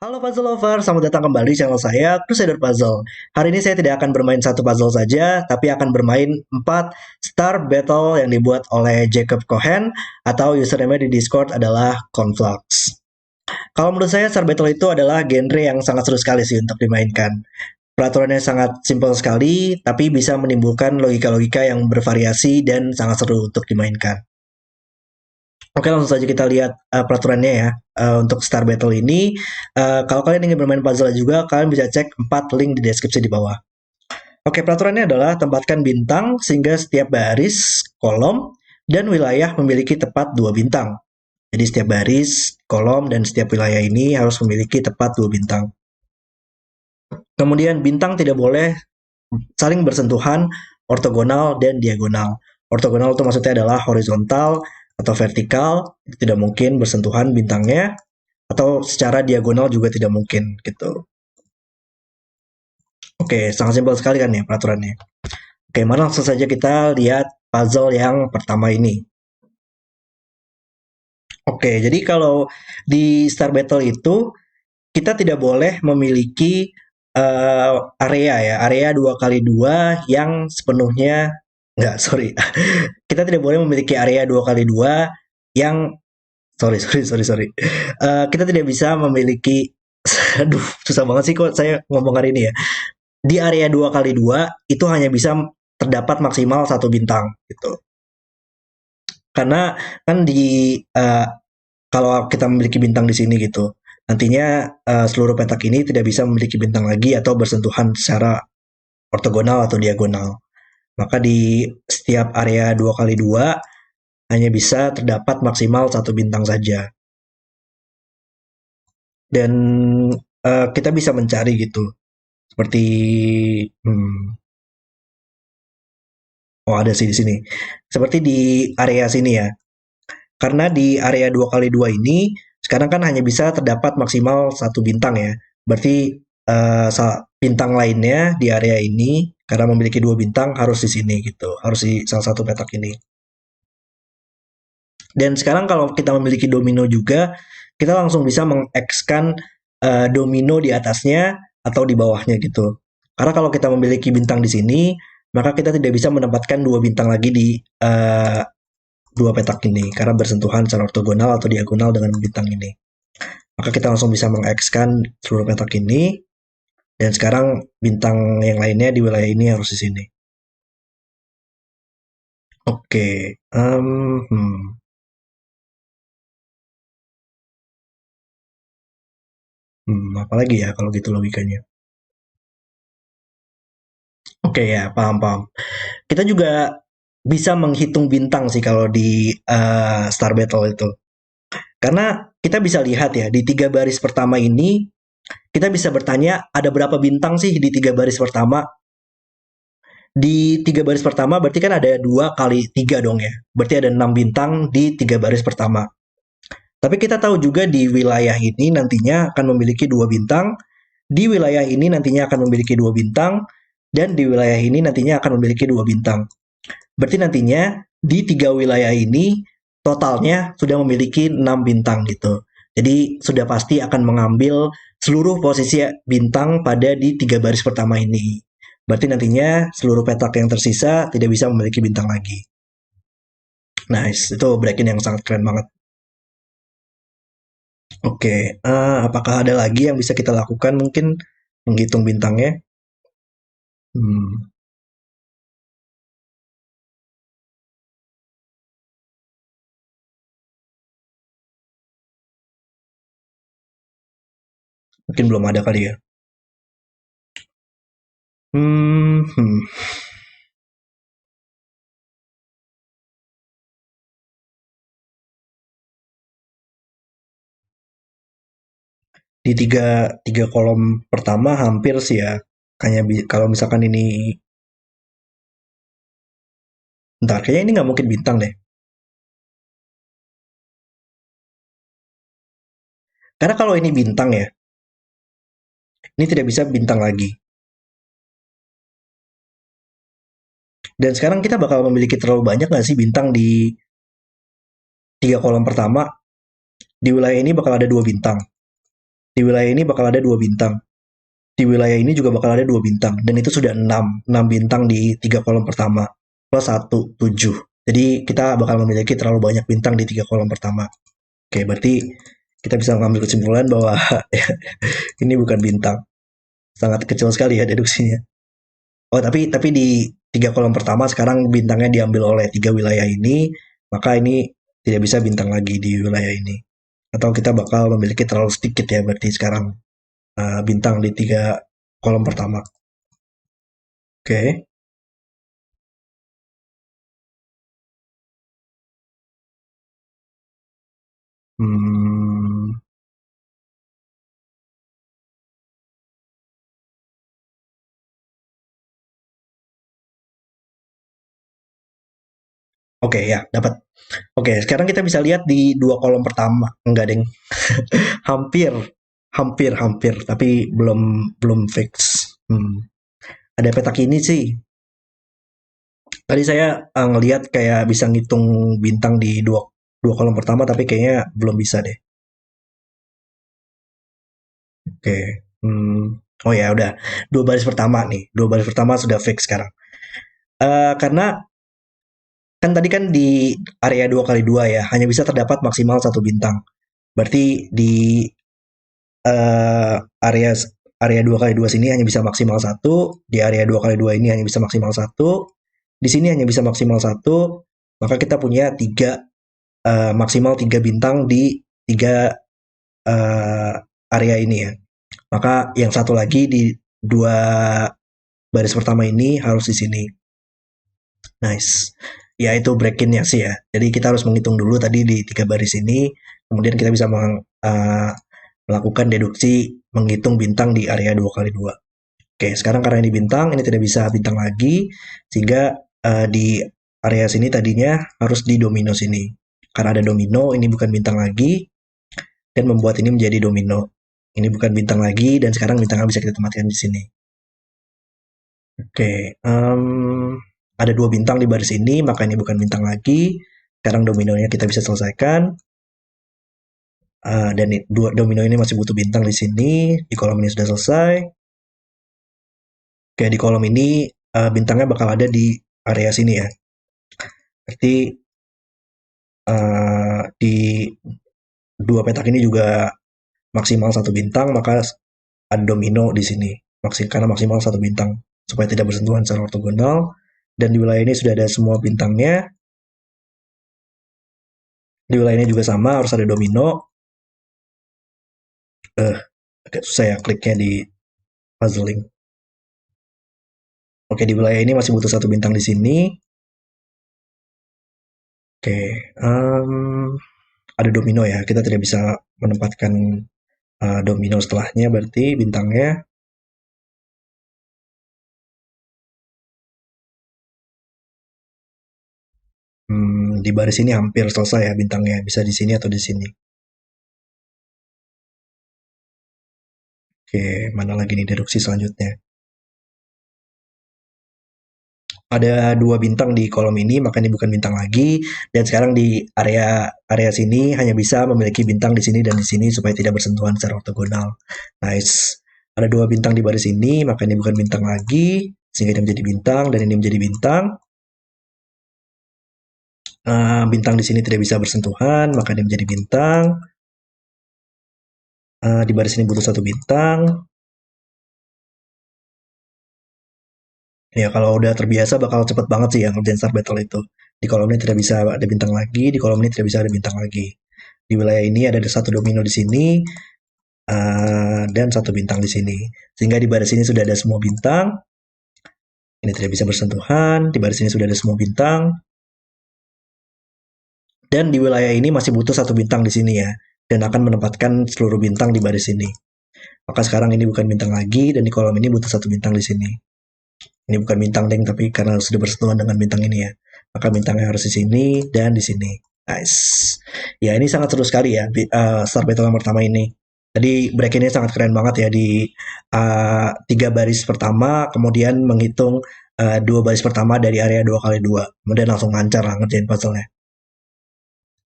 Halo puzzle lover, selamat datang kembali di channel saya, Crusader Puzzle. Hari ini saya tidak akan bermain satu puzzle saja, tapi akan bermain 4 Star Battle yang dibuat oleh Jacob Cohen atau username di Discord adalah Conflux. Kalau menurut saya Star Battle itu adalah genre yang sangat seru sekali sih untuk dimainkan. Peraturannya sangat simpel sekali, tapi bisa menimbulkan logika-logika yang bervariasi dan sangat seru untuk dimainkan. Oke, langsung saja kita lihat peraturannya ya. Untuk Star Battle ini, kalau kalian ingin bermain puzzle juga, kalian bisa cek 4 link di deskripsi di bawah. Oke, peraturannya adalah tempatkan bintang sehingga setiap baris, kolom, dan wilayah memiliki tepat 2 bintang. Jadi setiap baris, kolom, dan setiap wilayah ini harus memiliki tepat 2 bintang. Kemudian bintang tidak boleh saling bersentuhan ortogonal dan diagonal. Ortogonal itu maksudnya adalah horizontal atau vertikal, tidak mungkin bersentuhan bintangnya, atau secara diagonal juga tidak mungkin gitu. Oke, sangat simpel sekali kan ya peraturannya. Oke, mari langsung saja kita lihat puzzle yang pertama ini. Oke, jadi kalau di Star Battle itu kita tidak boleh memiliki area ya, area 2x2 yang sepenuhnya enggak, sorry. Kita tidak boleh memiliki area 2x2 yang sorry. Kita tidak bisa memiliki aduh, susah banget sih kok saya ngomong hari ini ya. Di area 2x2 itu hanya bisa terdapat maksimal satu bintang gitu. Karena kan di kalau kita memiliki bintang di sini gitu, nantinya seluruh petak ini tidak bisa memiliki bintang lagi atau bersentuhan secara ortogonal atau diagonal. Maka di setiap area 2x2 hanya bisa terdapat maksimal satu bintang saja. Dan kita bisa mencari gitu. Seperti oh ada sih di sini. Seperti di area sini ya. Karena di area 2x2 ini sekarang kan hanya bisa terdapat maksimal satu bintang ya. Berarti bintang lainnya di area ini karena memiliki dua bintang harus di sini gitu. Harus di salah satu petak ini. Dan sekarang kalau kita memiliki domino juga, kita langsung bisa mengekskan domino di atasnya atau di bawahnya gitu. Karena kalau kita memiliki bintang di sini, maka kita tidak bisa menempatkan dua bintang lagi di dua petak ini karena bersentuhan secara ortogonal atau diagonal dengan bintang ini. Maka kita langsung bisa mengekskan seluruh petak ini dan sekarang bintang yang lainnya di wilayah ini harus di sini. Oke, apalagi ya kalau gitu logikanya. Oke ya, paham. Kita juga bisa menghitung bintang sih kalau di Star Battle itu. Karena kita bisa lihat ya, di 3 baris pertama ini, kita bisa bertanya ada berapa bintang sih di 3 baris pertama. Di 3 baris pertama berarti kan ada 2 kali 3 dong ya. Berarti ada 6 bintang di 3 baris pertama. Tapi kita tahu juga di wilayah ini nantinya akan memiliki 2 bintang, di wilayah ini nantinya akan memiliki 2 bintang, dan di wilayah ini nantinya akan memiliki 2 bintang. Berarti nantinya di 3 wilayah ini totalnya sudah memiliki 6 bintang gitu. Jadi sudah pasti akan mengambil seluruh posisi bintang pada di 3 baris pertama ini. Berarti nantinya seluruh petak yang tersisa tidak bisa memiliki bintang lagi. Nice, itu break-in yang sangat keren banget. Oke, apakah ada lagi yang bisa kita lakukan mungkin menghitung bintangnya? Hmm, mungkin belum ada kali ya. Hmm, hmm. Di tiga kolom pertama hampir sih ya. Kayaknya kalau misalkan ini, bentar, kayaknya ini nggak mungkin bintang deh. Karena kalau ini bintang ya, ini tidak bisa bintang lagi. Dan sekarang kita bakal memiliki terlalu banyak nggak sih bintang di 3 kolom pertama? Di wilayah ini bakal ada 2 bintang. Di wilayah ini bakal ada 2 bintang. Di wilayah ini juga bakal ada 2 bintang. Dan itu sudah 6 bintang di 3 kolom pertama. Plus 1, 7. Jadi kita bakal memiliki terlalu banyak bintang di 3 kolom pertama. Oke, berarti kita bisa mengambil kesimpulan bahwa ini bukan bintang. Sangat kecil sekali ya deduksinya. Oh, tapi di 3 kolom pertama sekarang bintangnya diambil oleh 3 wilayah ini, maka ini tidak bisa bintang lagi di wilayah ini. Atau kita bakal memiliki terlalu sedikit ya berarti sekarang bintang di 3 kolom pertama. Oke. Hmm, oke ya, dapat. Oke, sekarang kita bisa lihat di 2 kolom pertama. Enggak, Deng. Hampir, hampir, tapi belum belum fix. Ada petak ini sih. Tadi saya ngelihat kayak bisa ngitung bintang di dua dua kolom pertama, tapi kayaknya belum bisa deh. Oke. Oh ya udah. 2 baris pertama nih. 2 baris pertama sudah fix sekarang. Karena kan tadi kan di area 2 kali 2 ya, hanya bisa terdapat maksimal 1 bintang. Berarti di eh, area area 2 kali 2 sini hanya bisa maksimal 1, di area 2 kali 2 ini hanya bisa maksimal 1, di sini hanya bisa maksimal 1, maka kita punya maksimal 3 bintang di 3 area ini ya. Maka yang satu lagi di 2 baris pertama ini harus di sini. Nice. Ya itu break-innya sih ya. Jadi kita harus menghitung dulu tadi di 3 baris ini, kemudian kita bisa melakukan deduksi menghitung bintang di area 2 kali 2. Oke, sekarang karena ini bintang, ini tidak bisa bintang lagi, sehingga di area sini tadinya harus di domino sini. Karena ada domino, ini bukan bintang lagi, dan membuat ini menjadi domino. Ini bukan bintang lagi, dan sekarang bintangnya bisa kita tempatkan di sini. Oke, ada 2 bintang di baris ini, maka ini bukan bintang lagi. Sekarang dominonya kita bisa selesaikan. Dan dua domino ini masih butuh bintang di sini. Di kolom ini sudah selesai. Oke, di kolom ini bintangnya bakal ada di area sini ya. Berarti di 2 petak ini juga maksimal 1 bintang, maka ada domino di sini. Karena maksimal 1 bintang supaya tidak bersentuhan secara ortogonal. Dan di wilayah ini sudah ada semua bintangnya. Di wilayah ini juga sama, harus ada domino. Agak susah ya kliknya di puzzling. Oke, di wilayah ini masih butuh 1 bintang di sini. Oke, ada domino ya. Kita tidak bisa menempatkan domino setelahnya, berarti bintangnya. Di baris ini hampir selesai ya bintangnya. Bisa di sini atau di sini. Oke, mana lagi nih deduksi selanjutnya? Ada 2 bintang di kolom ini, maka ini bukan bintang lagi. Dan sekarang di area area sini hanya bisa memiliki bintang di sini dan di sini supaya tidak bersentuhan secara ortogonal. Nice. Ada 2 bintang di baris ini, maka ini bukan bintang lagi, sehingga ini menjadi bintang dan ini menjadi bintang. Bintang di sini tidak bisa bersentuhan, maka ini menjadi bintang. Di baris ini butuh 1 bintang. Ya kalau udah terbiasa bakal cepet banget sih yang ngerjain Star Battle itu. Di kolom ini tidak bisa ada bintang lagi, di kolom ini tidak bisa ada bintang lagi. Di wilayah ini ada 1 domino di sini, dan 1 bintang di sini. Sehingga di baris ini sudah ada semua bintang. Ini tidak bisa bersentuhan, di baris ini sudah ada semua bintang. Dan di wilayah ini masih butuh 1 bintang di sini ya, dan akan menempatkan seluruh bintang di baris ini. Maka sekarang ini bukan bintang lagi, dan di kolom ini butuh 1 bintang di sini. Ini bukan bintang deng, tapi karena sudah bersentuhan dengan bintang ini ya, maka bintangnya harus di sini dan di sini. Nice. Ya ini sangat seru sekali ya Star Battle yang pertama ini. Tadi break ini sangat keren banget ya di 3 baris pertama, kemudian menghitung 2 baris pertama dari area 2 kali 2, kemudian langsung lancar lah ngerjain puzzle-nya.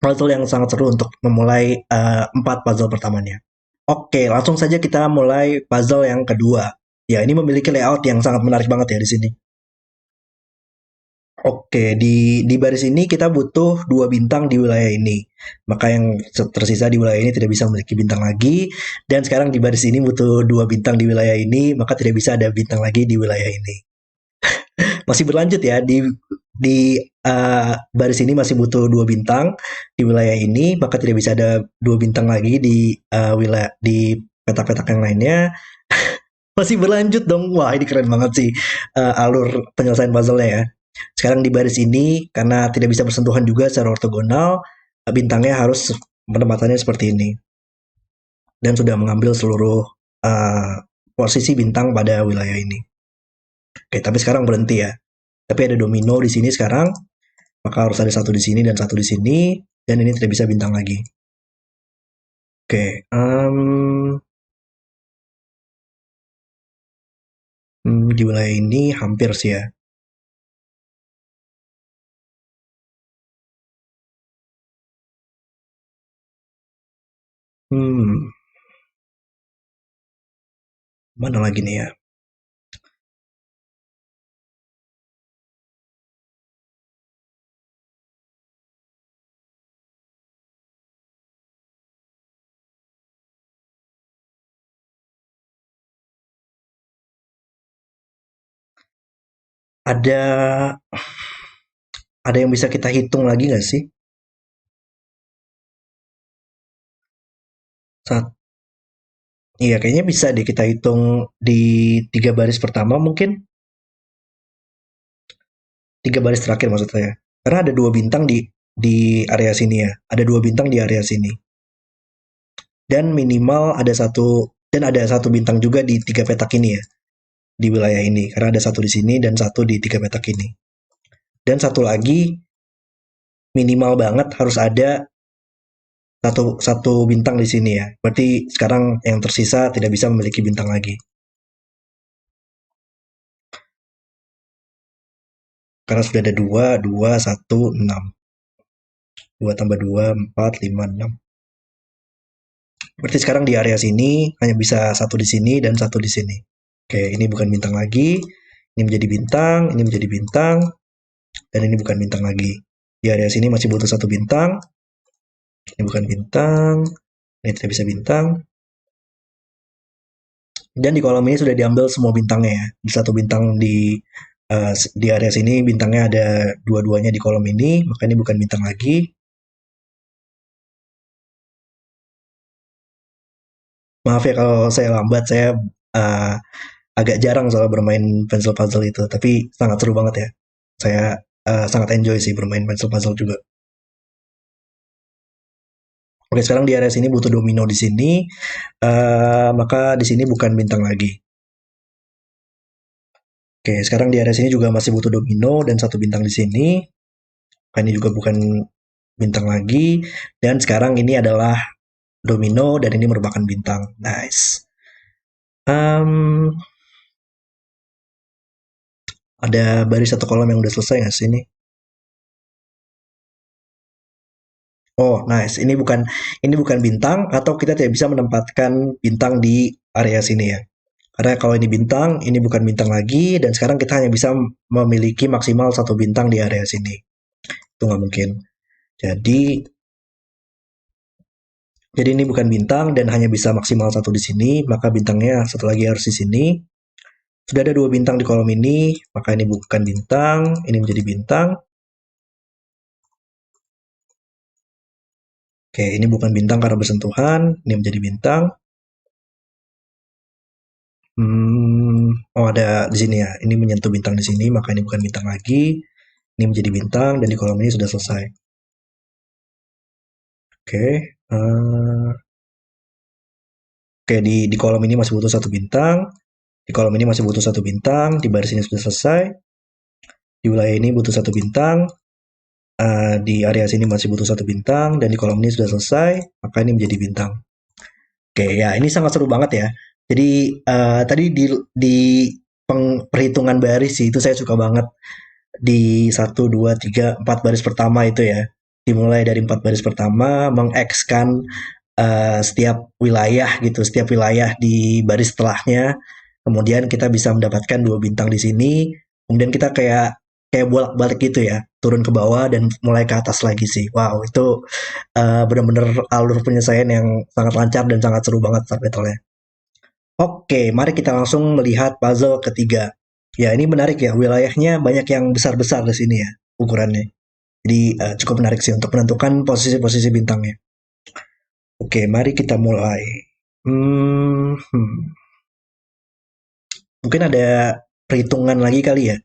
Puzzle yang sangat seru untuk memulai 4 puzzle pertamanya. Oke, langsung saja kita mulai puzzle yang kedua. Ya, ini memiliki layout yang sangat menarik banget ya di sini. Oke, di baris ini kita butuh 2 bintang di wilayah ini. Maka yang tersisa di wilayah ini tidak bisa memiliki bintang lagi. Dan sekarang di baris ini butuh 2 bintang di wilayah ini, maka tidak bisa ada bintang lagi di wilayah ini. Masih berlanjut ya, di baris ini masih butuh 2 bintang di wilayah ini, maka tidak bisa ada 2 bintang lagi di wilayah di petak-petak yang lainnya. Masih berlanjut dong. Wah, ini keren banget sih alur penyelesaian puzzle-nya ya. Sekarang di baris ini karena tidak bisa bersentuhan juga secara ortogonal, bintangnya harus penempatannya seperti ini dan sudah mengambil seluruh uh, posisi bintang pada wilayah ini. Oke, tapi sekarang berhenti ya. Tapi ada domino di sini sekarang, maka harus ada satu di sini dan satu di sini, dan ini tidak bisa bintang lagi. Oke, di wilayah ini hampir sih ya. Hmm, mana lagi nih ya? Ada ada yang bisa kita hitung lagi nggak sih? Saat, iya, kayaknya bisa deh kita hitung di 3 baris pertama mungkin. 3 baris terakhir maksud saya. Karena ada 2 bintang di area sini ya. Ada 2 bintang di area sini. Dan minimal ada satu dan ada satu bintang juga di 3 petak ini ya. Di wilayah ini. Karena ada satu di sini dan satu di 3 petak ini. Dan satu lagi minimal banget harus ada satu satu bintang di sini ya. Berarti sekarang yang tersisa tidak bisa memiliki bintang lagi. Karena sudah ada 2, 2, 1, 6. 2 tambah 2, 4, 5, 6. Berarti sekarang di area sini hanya bisa satu di sini dan satu di sini. Oke, ini bukan bintang lagi. Ini menjadi bintang, ini menjadi bintang, dan ini bukan bintang lagi. Di area sini masih butuh satu bintang. Ini bukan bintang, ini tidak bisa bintang. Dan di kolom ini sudah diambil semua bintangnya ya. Di satu bintang di area sini bintangnya ada dua-duanya di kolom ini, maka ini bukan bintang lagi. Maaf ya kalau saya lambat, saya uh, agak jarang soal bermain pencil puzzle itu, tapi sangat seru banget ya. Saya sangat enjoy sih bermain pencil puzzle juga. Oke, sekarang di area sini butuh domino di sini, maka di sini bukan bintang lagi. Oke, sekarang di area sini juga masih butuh domino dan satu bintang di sini. Maka ini juga bukan bintang lagi. Dan sekarang ini adalah domino dan ini merupakan bintang. Nice. Um, ada baris satu kolom yang udah selesai nggak sih ini? Oh, nice. Ini bukan bintang atau kita tidak bisa menempatkan bintang di area sini ya. Karena kalau ini bintang, ini bukan bintang lagi dan sekarang kita hanya bisa memiliki maksimal satu bintang di area sini. Itu nggak mungkin. Jadi jadi ini bukan bintang dan hanya bisa maksimal satu di sini, maka bintangnya satu lagi harus di sini. Sudah ada 2 bintang di kolom ini, maka ini bukan bintang, ini menjadi bintang. Oke, ini bukan bintang karena bersentuhan, ini menjadi bintang. Oh ada di sini ya. Ini menyentuh bintang di sini, maka ini bukan bintang lagi. Ini menjadi bintang dan di kolom ini sudah selesai. Oke, oke di kolom ini masih butuh satu bintang. Di kolom ini masih butuh satu bintang. Di baris ini sudah selesai. Di wilayah ini butuh satu bintang. Di area sini masih butuh satu bintang dan di kolom ini sudah selesai. Maka ini menjadi bintang. Oke, ya ini sangat seru banget ya. Jadi tadi di perhitungan baris sih itu saya suka banget di 1, 2, 3, 4 baris pertama itu ya. Dimulai dari 4 baris pertama, mengekskan setiap wilayah gitu, setiap wilayah di baris setelahnya. Kemudian kita bisa mendapatkan 2 bintang di sini, kemudian kita kayak kayak bolak-balik gitu ya, turun ke bawah dan mulai ke atas lagi sih. Wow, itu benar-benar alur penyelesaian yang sangat lancar dan sangat seru banget Star Battle-nya. Oke, mari kita langsung melihat puzzle ketiga. Ya, ini menarik ya, wilayahnya banyak yang besar-besar di sini ya, ukurannya. Jadi cukup menarik sih untuk menentukan posisi-posisi bintangnya. Oke, mari kita mulai. Mungkin ada perhitungan lagi kali ya.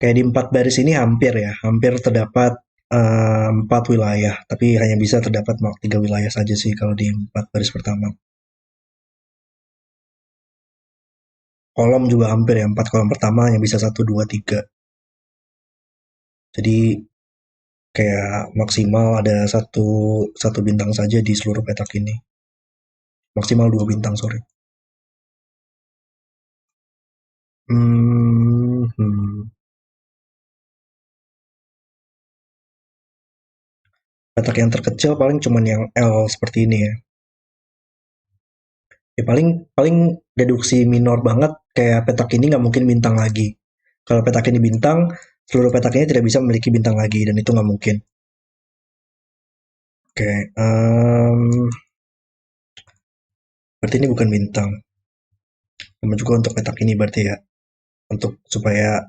Kayak di 4 baris ini hampir ya, hampir terdapat 4 wilayah, tapi hanya bisa terdapat 3 wilayah saja sih kalau di 4 baris pertama. Kolom juga hampir ya, 4 kolom pertama hanya bisa 1, 2, 3. Jadi kayak maksimal ada satu bintang saja di seluruh petak ini. Maksimal 2 bintang, sorry. Hmm, hmm. Petak yang terkecil paling cuman yang L seperti ini ya. Ya paling paling deduksi minor banget kayak petak ini nggak mungkin bintang lagi. Kalau petak ini bintang, seluruh petak ini tidak bisa memiliki bintang lagi dan itu nggak mungkin. Oke, berarti ini bukan bintang. Sama juga untuk petak ini berarti ya, untuk supaya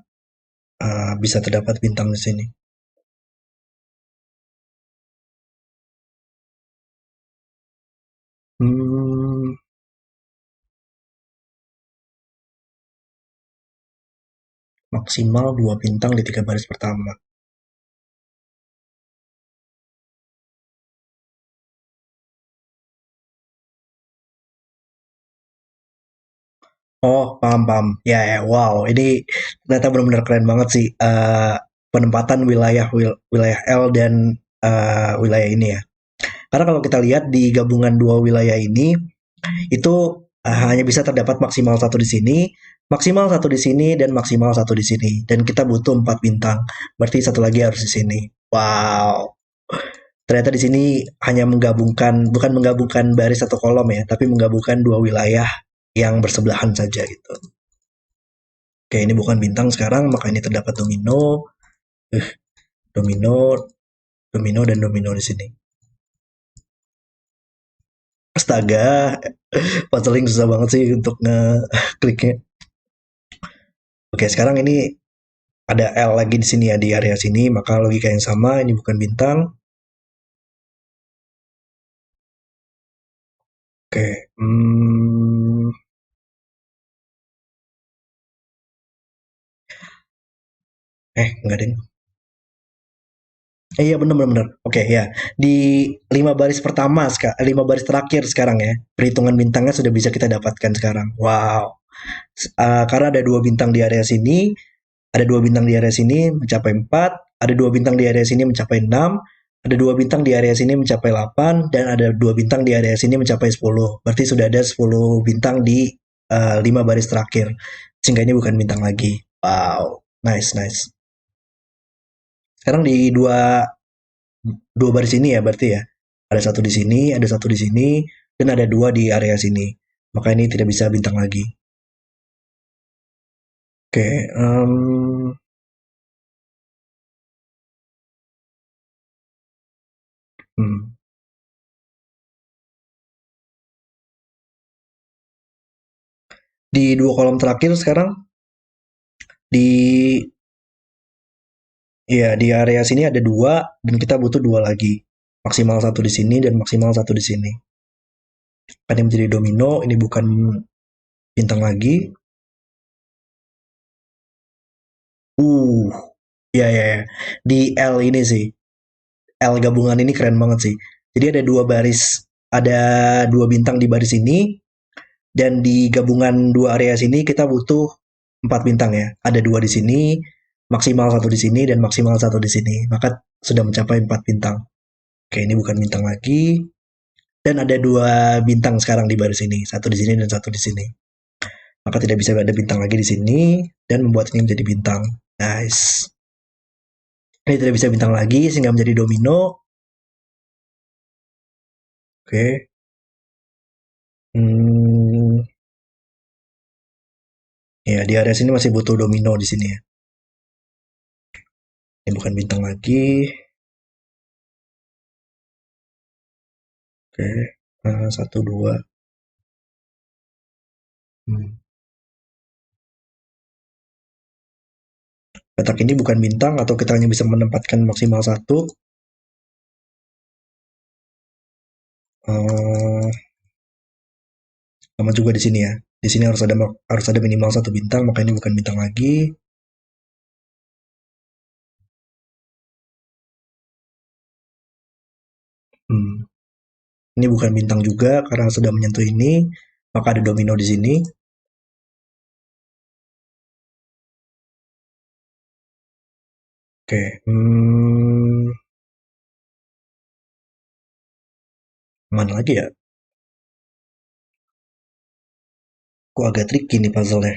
bisa terdapat bintang di sini. Hmm, maksimal 2 bintang di 3 baris pertama. Oh, paham, paham. Ya, ya, wow. Ini ternyata benar-benar keren banget sih. Penempatan wilayah L dan wilayah ini ya. Karena kalau kita lihat di gabungan dua wilayah ini, itu hanya bisa terdapat maksimal satu di sini, maksimal satu di sini, dan maksimal satu di sini. Dan kita butuh 4 bintang. Berarti satu lagi harus di sini. Wow. Ternyata di sini hanya bukan menggabungkan baris satu kolom ya, tapi menggabungkan dua wilayah yang bersebelahan saja gitu. Oke, ini bukan bintang sekarang, maka ini terdapat domino, domino, domino, dan domino di sini. Astaga, puzzling susah banget sih untuk ngekliknya. Oke, sekarang ini ada L lagi di sini ya, di area sini, maka logika yang sama, ini bukan bintang. Oke, enggak deh. Iya benar-benar. Oke ya, di 5 baris terakhir sekarang ya, perhitungan bintangnya sudah bisa kita dapatkan sekarang. Wow. Karena ada 2 bintang di area sini, ada 2 bintang di area sini mencapai 4, ada 2 bintang di area sini mencapai 6, ada 2 bintang di area sini mencapai 8, dan ada 2 bintang di area sini mencapai 10. Berarti sudah ada 10 bintang di 5 baris terakhir. Sehingga ini bukan bintang lagi. Wow. Nice, nice. Sekarang di dua baris ini ya berarti ya. Ada satu di sini, ada satu di sini, dan ada dua di area sini. Maka ini tidak bisa bintang lagi. Oke, hmm. Di 2 kolom terakhir sekarang di di area sini ada 2 dan kita butuh 2 lagi. Maksimal satu di sini dan maksimal satu di sini. Kan ini menjadi domino, ini bukan bintang lagi. Uh, ya. Di L ini sih. L gabungan ini keren banget sih. Jadi ada dua bintang di baris ini, dan di gabungan dua area sini kita butuh 4 bintang ya. Ada 2 di sini, maksimal satu di sini, dan maksimal satu di sini. Maka sudah mencapai 4 bintang. Oke, ini bukan bintang lagi. Dan ada 2 bintang sekarang di baris ini. Satu di sini dan satu di sini. Maka tidak bisa ada bintang lagi di sini, dan membuat ini menjadi bintang. Nice. Ini tidak bisa bintang lagi sehingga menjadi domino. Oke. Hmm, ya di area sini masih butuh domino di sini ya. Ini bukan bintang lagi. Oke. Satu dua. Hmm. Petak ini bukan bintang atau kita hanya bisa menempatkan maksimal satu. Eh, Sama juga di sini ya. Di sini harus ada minimal satu bintang, maka ini bukan bintang lagi. Hmm. Ini bukan bintang juga karena sudah menyentuh ini, maka ada domino di sini. Oke. Mana lagi ya? Kok agak tricky nih puzzle-nya.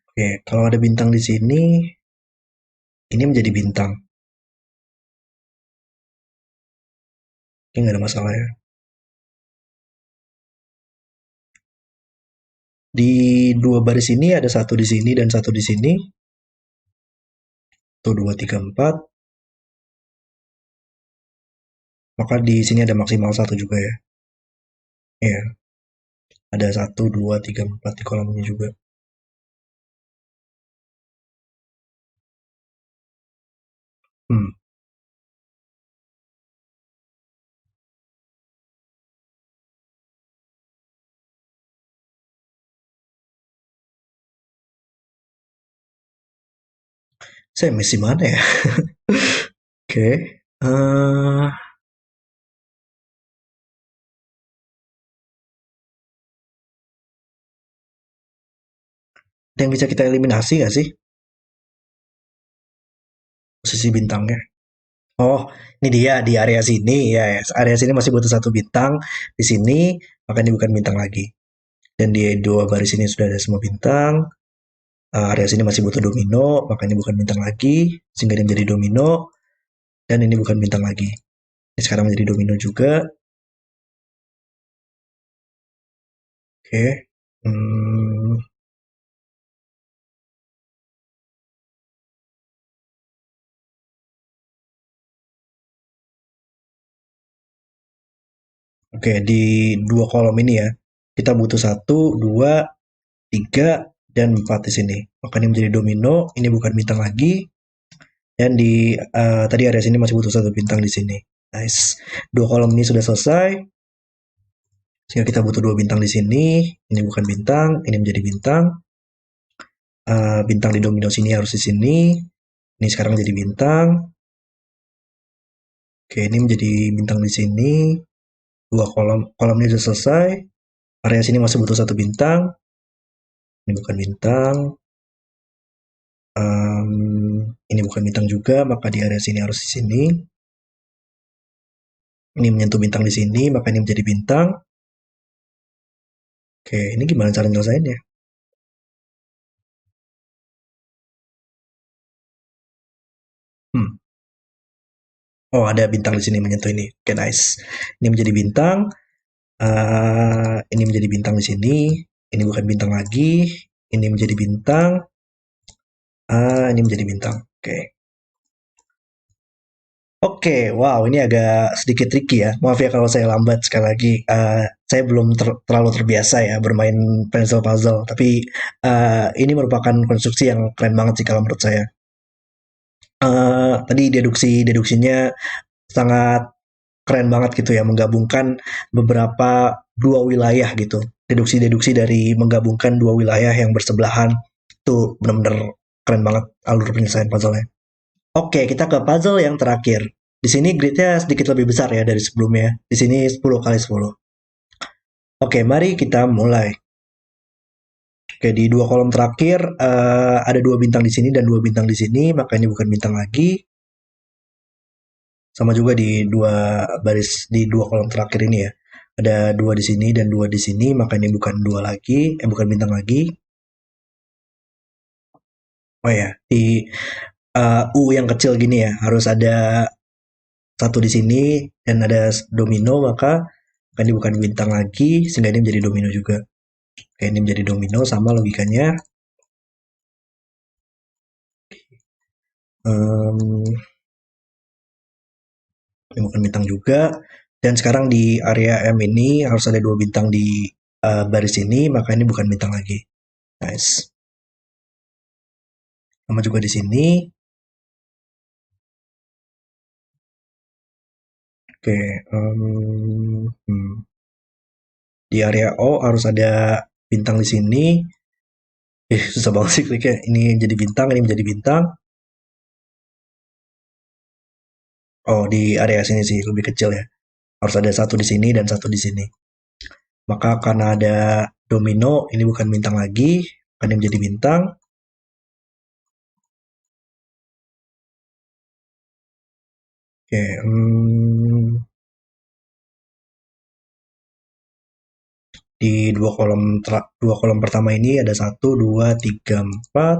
Oke, kalau ada bintang di sini, ini menjadi bintang. Ini nggak ada masalah ya. Di dua baris ini ada satu di sini dan satu di sini. Tuh, dua, tiga, empat. Maka di sini ada maksimal satu juga ya. Iya, ada satu, dua, tiga, empat di kolom ini juga. Hmm, saya mesti mana ya? Oke. Ada yang bisa kita eliminasi nggak sih posisi bintangnya? Oh, ini dia di area sini ya, ya. Area sini masih butuh satu bintang. Di sini, maka ini bukan bintang lagi. Dan di dua baris ini sudah ada semua bintang. Area sini masih butuh domino, maka ini bukan bintang lagi. Sehingga ini menjadi domino. Dan ini bukan bintang lagi. Ini sekarang menjadi domino juga. Oke. Hmm, oke, di dua kolom ini ya. Kita butuh satu, dua, tiga, dan empat di sini. Maka ini menjadi domino. Ini bukan bintang lagi. Dan di tadi area sini masih butuh satu bintang di sini. Nice. Dua kolom ini sudah selesai. Sehingga kita butuh dua bintang di sini. Ini bukan bintang, ini menjadi bintang. Bintang di domino sini harus di sini. Ini sekarang jadi bintang. Oke, ini menjadi bintang di sini. Dua kolom ini sudah selesai. Area sini masih butuh satu bintang. Ini bukan bintang. Ini bukan bintang juga, maka di area sini harus di sini. Ini menyentuh bintang di sini, maka ini menjadi bintang. Oke, ini gimana cara nyelesainnya? Hmm. Oh, ada bintang di sini menyentuh ini. Oke, nice. Ini menjadi bintang. Ini menjadi bintang di sini. Ini bukan bintang lagi. Ini menjadi bintang. Ini menjadi bintang. Oke. Oke, wow, ini agak sedikit tricky ya. Maaf ya kalau saya lambat sekali lagi. Saya belum terlalu terbiasa ya bermain pencil puzzle. Tapi ini merupakan konstruksi yang keren banget sih kalau menurut saya. Tadi deduksinya sangat keren banget gitu ya, menggabungkan beberapa dua wilayah gitu. Deduksi-deduksi dari menggabungkan dua wilayah yang bersebelahan itu benar-benar keren banget alur penyelesaian puzzle-nya. Oke, kita ke puzzle yang terakhir. Di sini gridnya sedikit lebih besar ya dari sebelumnya. Di sini 10 kali 10. Oke, mari kita mulai. Oke, di dua kolom terakhir ada dua bintang di sini dan dua bintang di sini, maka ini bukan bintang lagi. Sama juga di dua kolom terakhir ini ya. Ada dua di sini dan dua di sini, maka ini bukan dua lagi, bukan bintang lagi. Oh ya, di U yang kecil gini ya, harus ada satu di sini dan ada domino, maka ini bukan bintang lagi, sehingga ini menjadi domino juga. Oke, ini menjadi domino sama logikanya. Em, ini bukan bintang juga. Dan sekarang di area M ini harus ada dua bintang di baris ini, maka ini bukan bintang lagi. Nice. Sama juga di sini. Oke, di area O harus ada bintang di sini. Susah banget sih kliknya. Ini jadi bintang, ini menjadi bintang. Oh, di area sini sih lebih kecil ya. Harus ada satu di sini dan satu di sini. Maka karena ada domino, ini bukan bintang lagi, akan menjadi bintang. Oke, di dua kolom pertama ini ada satu, dua, tiga, empat.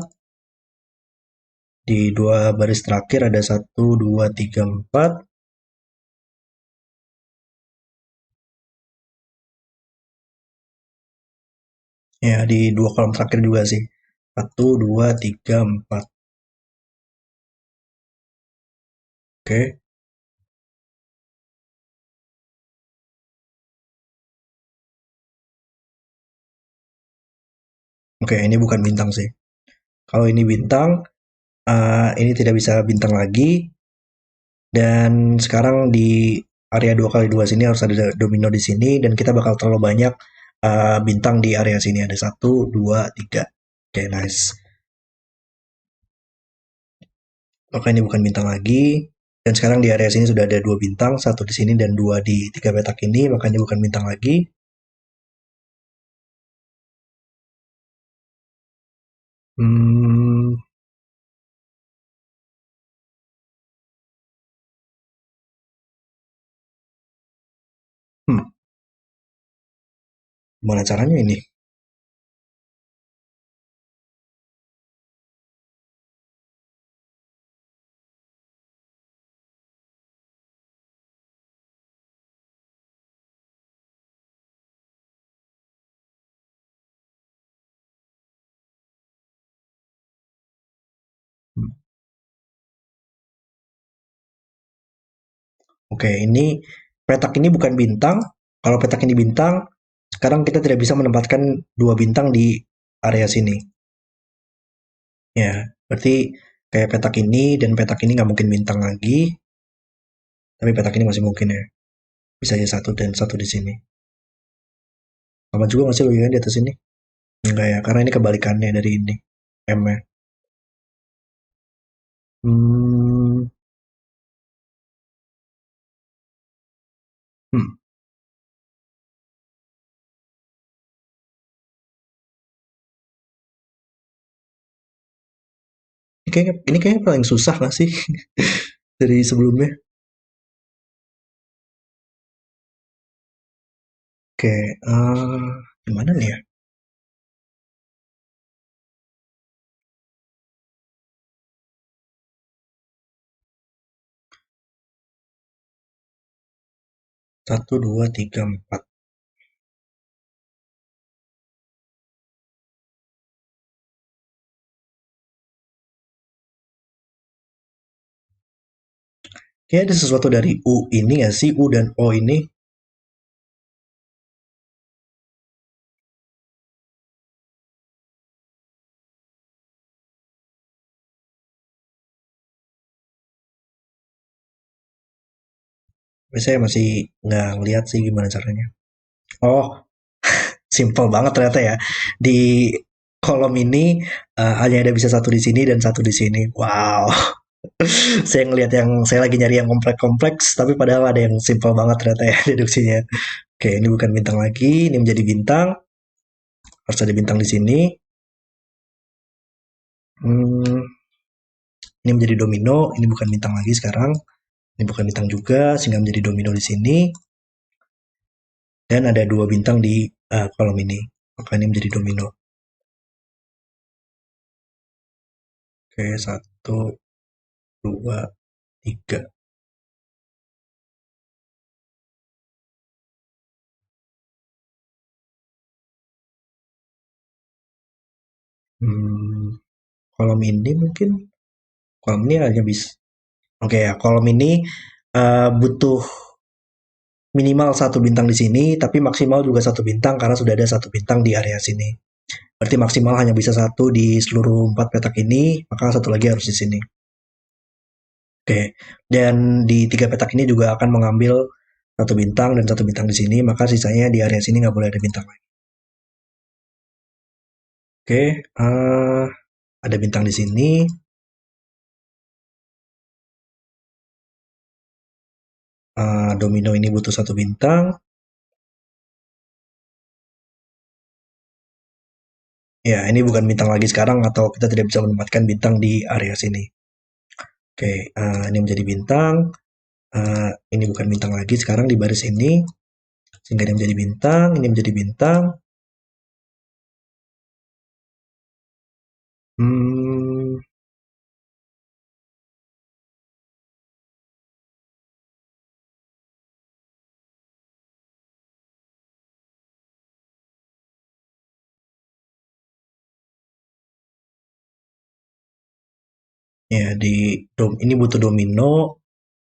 Di dua baris terakhir ada satu, dua, tiga, empat. Ya, di dua kolom terakhir juga sih. Satu, dua, tiga, empat. Oke, oke, ini bukan bintang sih. Kalau ini bintang, ini tidak bisa bintang lagi. Dan sekarang di area 2 kali 2 sini harus ada domino di sini dan kita bakal terlalu banyak bintang di area sini. Ada satu, dua, tiga. Oke, nice. Maka ini bukan bintang lagi. Dan sekarang di area sini sudah ada dua bintang, satu di sini dan dua di tiga petak ini, maka ini bukan bintang lagi. Hmm, hmm, gimana caranya ini? Hmm, Oke, ini petak ini bukan bintang. Kalau petak ini bintang, sekarang kita tidak bisa menempatkan dua bintang di area sini. Ya, berarti kayak petak ini dan petak ini nggak mungkin bintang lagi, tapi petak ini masih mungkin ya. Bisa aja satu dan satu di sini. Sama juga nggak sih logikanya di atas ini? Enggak ya, karena ini kebalikannya dari ini. M-nya. Hmm, hmm. Ini kayaknya paling susah nggak sih dari sebelumnya? Oke, gimana nih ya? Satu, dua, tiga, empat. Kayaknya ada sesuatu dari U ini nggak sih? U dan O ini. Tapi saya masih nggak ngeliat sih gimana caranya. Oh, simple banget ternyata ya. Di kolom ini hanya ada bisa satu di sini dan satu di sini. Wow. Saya ngelihat yang saya lagi nyari yang kompleks-kompleks, tapi padahal ada yang simple banget ternyata ya deduksinya. Oke, ini bukan bintang lagi, ini menjadi bintang. Harus ada bintang di sini. Hmm, ini menjadi domino, ini bukan bintang lagi sekarang. Ini bukan bintang juga, sehingga menjadi domino di sini. Dan ada dua bintang di kolom ini. Maka ini menjadi domino. Oke, satu, dua, tiga. Hmm, kolom ini mungkin, kolom ini hanya bisa. Oke ya, kolom ini butuh minimal satu bintang di sini, tapi maksimal juga satu bintang karena sudah ada satu bintang di area sini. Berarti maksimal hanya bisa satu di seluruh 4 petak ini, maka satu lagi harus di sini. Oke, dan di 3 petak ini juga akan mengambil satu bintang dan satu bintang di sini, maka sisanya di area sini nggak boleh ada bintang lagi. Oke, ada bintang di sini. Domino ini butuh satu bintang. Ya, ini bukan bintang lagi sekarang atau kita tidak bisa menempatkan bintang di area sini. Oke, ini menjadi bintang. Ini bukan bintang lagi sekarang di baris ini, sehingga ini menjadi bintang, ini menjadi bintang. Hmm, ya ini butuh domino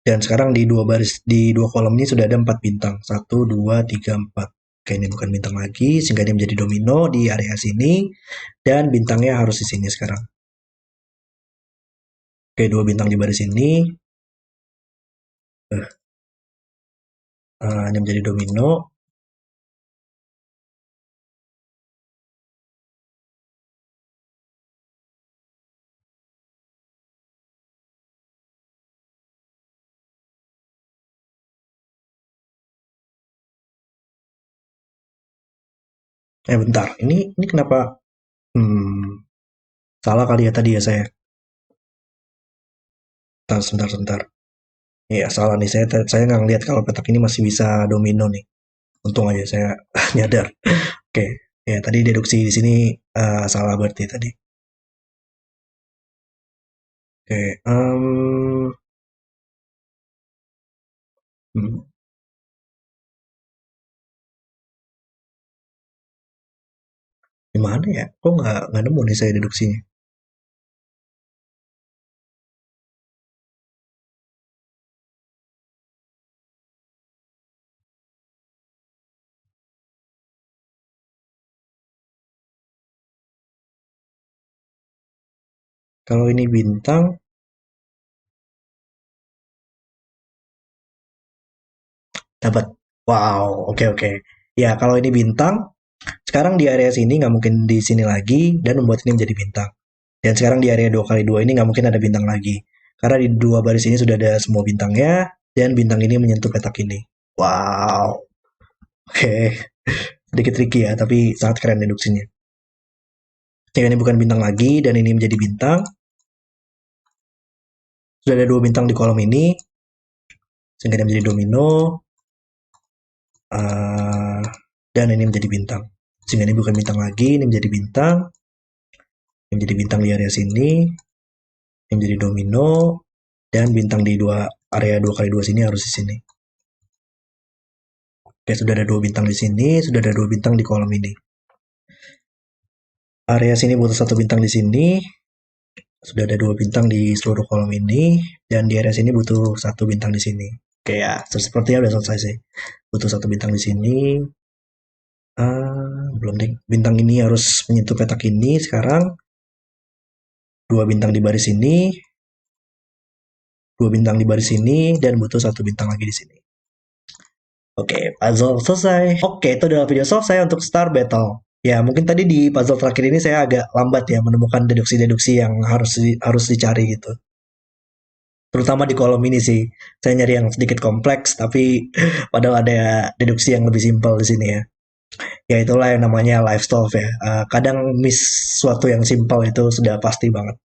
dan sekarang di dua baris di dua kolom ini sudah ada 4 bintang. Satu, dua, tiga, empat. Oke, ini bukan bintang lagi, sehingga ini menjadi domino di area sini dan bintangnya harus di sini sekarang. Oke, 2 bintang di baris ini. Ini menjadi domino. Bentar, ini kenapa? Hmm, salah kali ya tadi ya saya. Sebentar, sebentar. Iya, salah nih. Saya nggak ngeliat kalau petak ini masih bisa domino nih. Untung aja saya nyadar. Oke, ya tadi deduksi di sini salah berarti tadi. Oke, hmm, gimana ya? Kok nggak nemu nih saya deduksinya? Kalau ini bintang, dapat. Wow, oke oke. Ya, kalau ini bintang, sekarang di area sini nggak mungkin di sini lagi dan membuat ini menjadi bintang. Dan sekarang di area 2 kali 2 ini nggak mungkin ada bintang lagi. Karena di dua baris ini sudah ada semua bintangnya, dan bintang ini menyentuh petak ini. Wow, oke. Sedikit tricky ya, tapi sangat keren deduksinya. Jika ini bukan bintang lagi, dan ini menjadi bintang, sudah ada 2 bintang di kolom ini, sehingga dia menjadi domino, uh, dan ini menjadi bintang. Sehingga ini bukan bintang lagi, ini menjadi bintang, ini menjadi bintang di area sini, ini menjadi domino, dan bintang di area 2 kali 2 sini harus di sini. Oke, sudah ada 2 bintang di sini, sudah ada 2 bintang di kolom ini. Area sini butuh satu bintang di sini, sudah ada 2 bintang di seluruh kolom ini, dan di area sini butuh satu bintang di sini. Oke ya, sepertinya udah selesai sih. Butuh satu bintang di sini. Belum deh. Bintang ini harus menyentuh petak ini sekarang. 2 bintang di baris ini, 2 bintang di baris ini, dan butuh satu bintang lagi di sini. Oke, puzzle selesai. Oke, itu adalah video selesai untuk Star Battle. Ya, mungkin tadi di puzzle terakhir ini saya agak lambat ya menemukan deduksi-deduksi yang harus dicari gitu. Terutama di kolom ini sih. Saya nyari yang sedikit kompleks, tapi padahal ada deduksi yang lebih simpel di sini ya. Ya itulah yang namanya live solve ya. Kadang miss suatu yang simpel itu sudah pasti banget.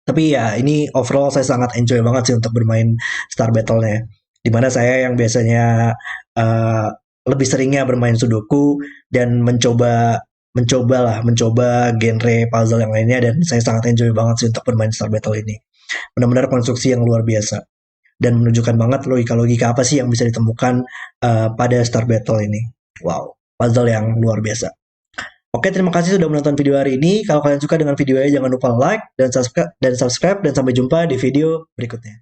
Tapi ya ini overall saya sangat enjoy banget sih untuk bermain Star Battle-nya. Dimana saya yang biasanya uh, lebih seringnya bermain Sudoku dan mencoba mencoba genre puzzle yang lainnya, dan saya sangat enjoy banget sih untuk bermain Star Battle ini. Benar-benar konstruksi yang luar biasa dan menunjukkan banget logika-logika apa sih yang bisa ditemukan pada Star Battle ini. Wow, puzzle yang luar biasa. Oke, terima kasih sudah menonton video hari ini. Kalau kalian suka dengan videonya, jangan lupa like dan subscribe dan sampai jumpa di video berikutnya.